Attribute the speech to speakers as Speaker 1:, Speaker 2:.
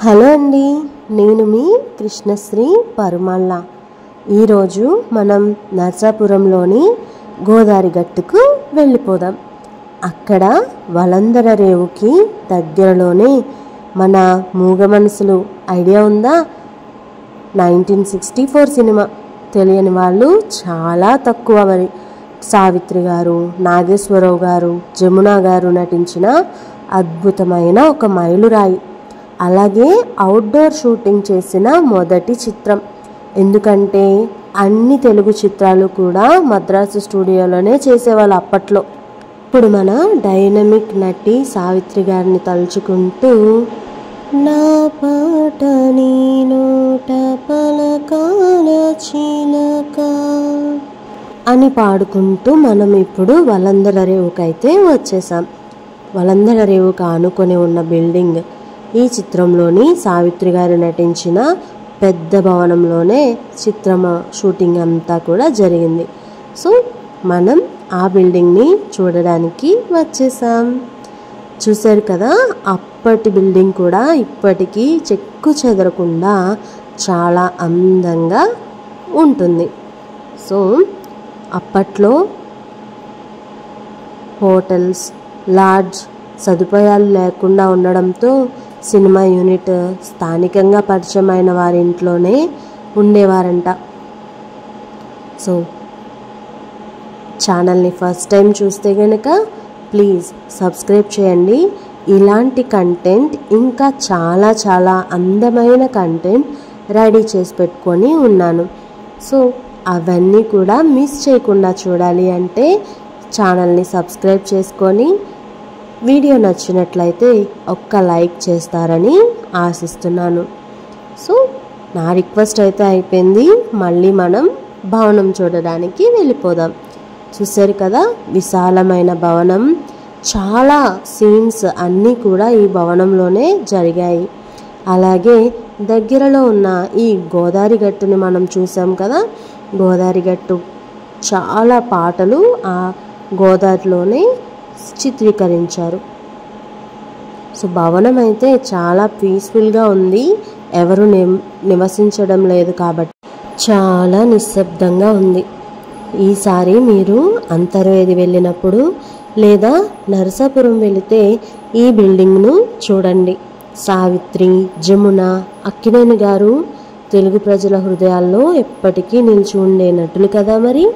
Speaker 1: Hello అండి, నేను మీ కృష్ణశ్రీ పరుమళ్ళ. ఈరోజు మనం నర్సాపురంలోని గోదావరి గట్టుకు వెళ్ళిపోదాం. అక్కడ వలందర రేవుకి దగ్గరలోనే మన మూగ మనసులు ఐడియా ఉందా? 1964 సినిమా తెలియని వాళ్ళు చాలా తక్కువ. మరి సావిత్రి గారు, నాగేశ్వరరావు గారు, జమున గారు నటించిన అద్భుతమైన ఒక మైలురాయి. అలాగే అవుట్డోర్ షూటింగ్ చేసిన మొదటి చిత్రం. ఎందుకంటే అన్ని తెలుగు చిత్రాలు కూడా మద్రాసు స్టూడియోలోనే చేసేవాళ్ళు అప్పట్లో. ఇప్పుడు మన డైనమిక్ నటి సావిత్రి గారిని తలుచుకుంటూ నా పాట నీ నోట పలకాల చిలక అని పాడుకుంటూ మనం ఇప్పుడు వలందర రేవుకైతే వచ్చేసాం. వలందర రేవుకు ఆనుకొని ఉన్న బిల్డింగ్ ఈ చిత్రంలోని సావిత్రి గారు నటించిన పెద్ద భవనంలోనే చిత్రం షూటింగ్ అంతా కూడా జరిగింది. సో మనం ఆ బిల్డింగ్ని చూడడానికి వచ్చేసాం. చూశారు కదా, అప్పటి బిల్డింగ్ కూడా ఇప్పటికీ చెక్కు చెదరకుండా చాలా అందంగా ఉంటుంది. సో అప్పట్లో హోటల్స్, లాడ్జ్ సదుపాయాలు లేకుండా ఉండడంతో సినిమా యూనిట్ స్థానికంగా పరిచయమైన వారి ఇంట్లోనే ఉండేవారంట. సో ఛానల్ని ఫస్ట్ టైం చూస్తే కనుక ప్లీజ్ సబ్స్క్రైబ్ చేయండి. ఇలాంటి కంటెంట్ ఇంకా చాలా చాలా అందమైన కంటెంట్ రెడీ చేసి పెట్టుకొని ఉన్నాను. సో అవన్నీ కూడా మిస్ చేయకుండా చూడాలి అంటే ఛానల్ని సబ్స్క్రైబ్ చేసుకొని వీడియో నచ్చినట్లయితే ఒక్క లైక్ చేస్తారని ఆశిస్తున్నాను. సో నా రిక్వెస్ట్ అయితే అయిపోయింది. మళ్ళీ మనం భవనం చూడడానికి వెళ్ళిపోదాం. చూశారు కదా, విశాలమైన భవనం. చాలా సీన్స్ అన్నీ కూడా ఈ భవనంలోనే జరిగాయి. అలాగే దగ్గరలో ఉన్న ఈ గోదావరి గట్టుని మనం చూసాం కదా, గోదావరి గట్టు చాలా పాటలు ఆ గోదావరిలోనే చిత్రీకరించారు. సో భవనం అయితే చాలా పీస్ఫుల్గా ఉంది. ఎవరు నివసించడం లేదు కాబట్టి చాలా నిశ్శబ్దంగా ఉంది. ఈసారి మీరు అంతర్వేది వెళ్ళినప్పుడు లేదా నరసాపురం వెళితే ఈ బిల్డింగ్ను చూడండి. సావిత్రి, జమున, అక్కినేని గారు తెలుగు ప్రజల హృదయాల్లో ఎప్పటికీ నిలిచి ఉండే నటులు కదా మరి.